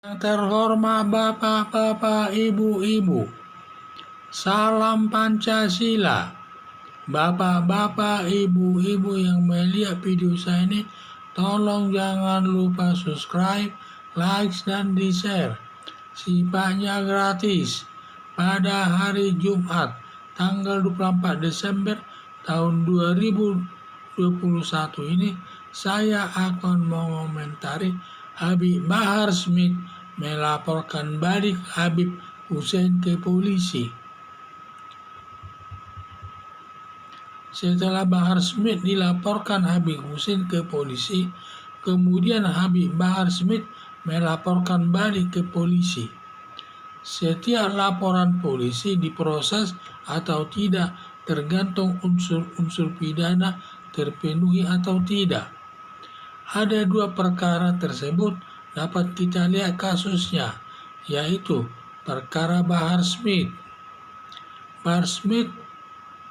Yang terhormat Bapak-bapak, Ibu-ibu, salam Pancasila. Bapak-bapak, Ibu-ibu yang melihat video saya ini, tolong jangan lupa subscribe, like, dan di-share. Sifatnya gratis. Pada hari Jumat, tanggal 24 Desember tahun 2021 ini, saya akan mengomentari Habib Bahar Smith melaporkan balik Habib Hussein ke polisi. Setelah Bahar Smith dilaporkan Habib Hussein ke polisi, kemudian Habib Bahar Smith melaporkan balik ke polisi. Setiap laporan polisi diproses atau tidak tergantung unsur-unsur pidana terpenuhi atau tidak. Ada dua perkara tersebut dapat kita lihat kasusnya, yaitu perkara Bahar Smith. Bahar Smith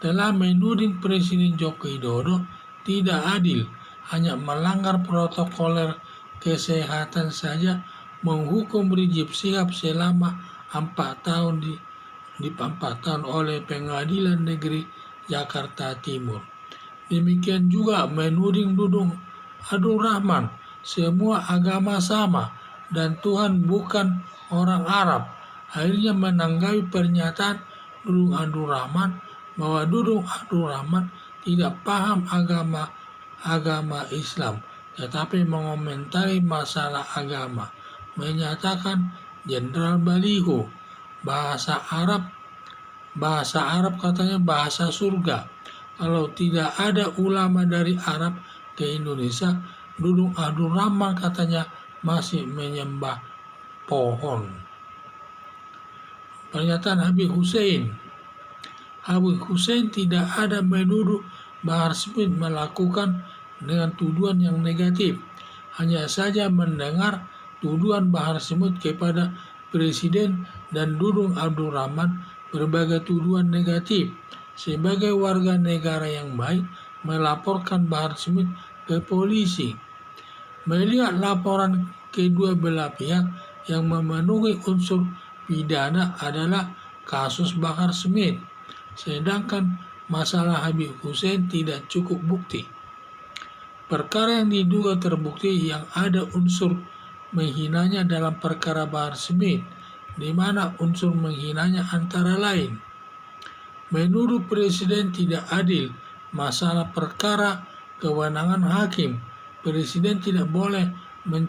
telah menuding Presiden Joko Widodo tidak adil, hanya melanggar protokoler kesehatan saja, menghukum Rizik Syihab selama 4 tahun di 4 tahun oleh Pengadilan Negeri Jakarta Timur. Demikian juga menuding Dudung Abdul Rahman, semua agama sama dan Tuhan bukan orang Arab. Akhirnya menanggapi pernyataan Dudung Abdul Rahman bahwa Dudung Abdul Rahman tidak paham agama Islam, tetapi mengomentari masalah agama. Menyatakan Jenderal Baliho, bahasa Arab katanya bahasa surga. Kalau tidak ada ulama dari Arab ke Indonesia, Dudung Abdul Rahman katanya masih menyembah pohon. Pernyataan Habib Hussein. Habib Hussein tidak ada menuduh Bahar Smith melakukan dengan tuduhan yang negatif. Hanya saja mendengar tuduhan Bahar Smith kepada Presiden dan Dudung Abdul Rahman berbagai tuduhan negatif. Sebagai warga negara yang baik, melaporkan Bahar Smith ke polisi. Melihat laporan kedua belah pihak, yang memenuhi unsur pidana adalah kasus Bahar Smith, sedangkan masalah Habib Hussein tidak cukup bukti. Perkara yang diduga terbukti yang ada unsur menghinanya dalam perkara Bahar Smith, di mana unsur menghinanya antara lain menuduh Presiden tidak adil, masalah perkara kewenangan hakim. Presiden tidak boleh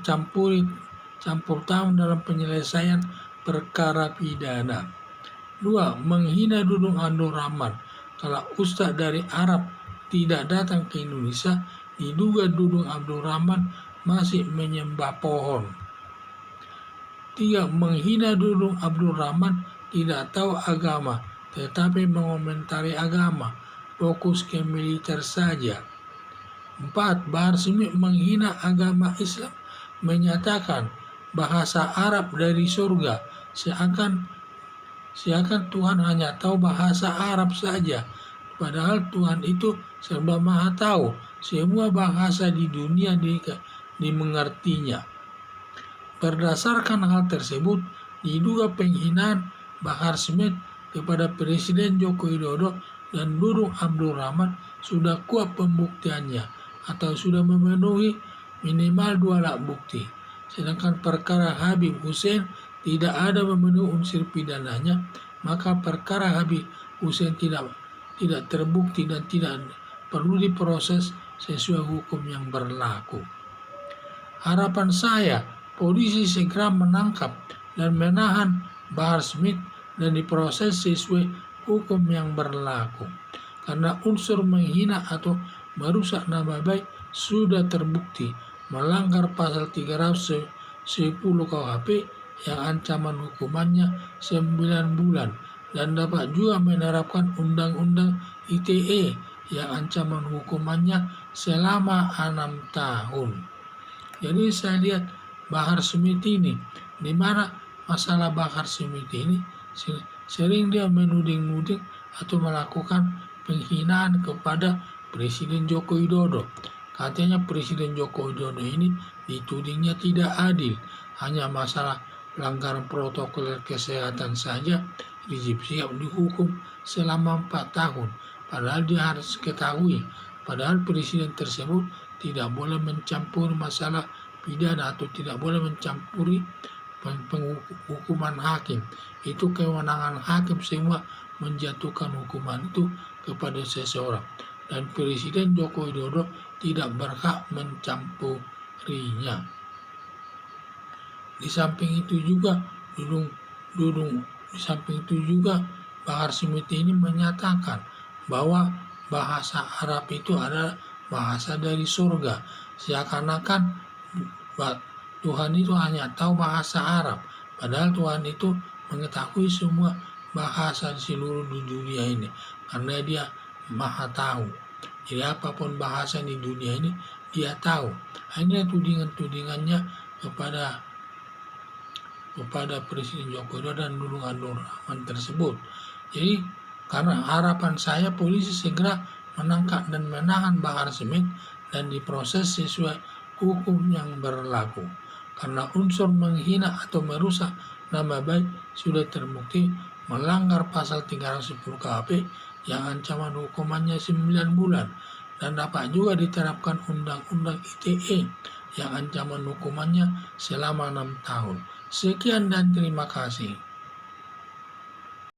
campur tangan dalam penyelesaian perkara pidana. 2. Menghina Dudung Abdul Rahman. Kalau ustadz dari Arab tidak datang ke Indonesia, diduga Dudung Abdul Rahman masih menyembah pohon. 3. Menghina Dudung Abdul Rahman tidak tahu agama, tetapi mengomentari agama, fokus ke militer saja. 4. Bahar Smith menghina agama Islam, menyatakan bahasa Arab dari surga, seakan Tuhan hanya tahu bahasa Arab saja, padahal Tuhan itu serba maha tahu, semua bahasa di dunia dimengertinya. Berdasarkan hal tersebut, diduga penghinaan Bahar Smith kepada Presiden Joko Widodo dan Dudung Abdul Rahman sudah kuat pembuktiannya atau sudah memenuhi minimal 2 alat bukti. Sedangkan perkara Habib Hussein tidak ada memenuhi unsur pidananya, maka perkara Habib Hussein tidak terbukti dan tidak perlu diproses sesuai hukum yang berlaku. Harapan saya, polisi segera menangkap dan menahan Bahar Smith dan diproses sesuai hukum yang berlaku. Karena unsur menghina atau merusak nama baik sudah terbukti melanggar pasal 310 KUHP yang ancaman hukumannya 9 bulan dan dapat juga menerapkan Undang-Undang ITE yang ancaman hukumannya selama 6 tahun. Jadi saya lihat Bahar Smith ini, di mana masalah Bahar Smith ini sering dia menuding-nuding atau melakukan penghinaan kepada Presiden Joko Widodo. Katanya Presiden Joko Widodo ini ditudingnya tidak adil, hanya masalah pelanggaran protokol kesehatan saja Rizik Syihab dihukum selama 4 tahun. Padahal dia harus ketahui, padahal presiden tersebut tidak boleh mencampuri masalah pidana atau tidak boleh mencampuri hukuman hakim. Itu kewenangan hakim semua menjatuhkan hukuman itu kepada seseorang. Dan Presiden Joko Widodo tidak berhak mencampurinya. Di samping itu juga Bahar Smith ini menyatakan bahwa bahasa Arab itu adalah bahasa dari surga. Seakan-akan Tuhan itu hanya tahu bahasa Arab, padahal Tuhan itu mengetahui semua bahasa di seluruh dunia ini, karena dia maha tahu. Jadi apapun bahasa di dunia ini dia tahu. Hanya tudingan-tudingannya kepada Presiden Joko Widodo dan Nurul Rahman tersebut. Jadi karena harapan saya polisi segera menangkap dan menahan Bahar Smith dan diproses sesuai hukum yang berlaku. Karena unsur menghina atau merusak nama baik sudah terbukti melanggar pasal 310 KUHP yang ancaman hukumannya 9 bulan dan dapat juga diterapkan Undang-Undang ITE yang ancaman hukumannya selama 6 tahun. Sekian dan terima kasih.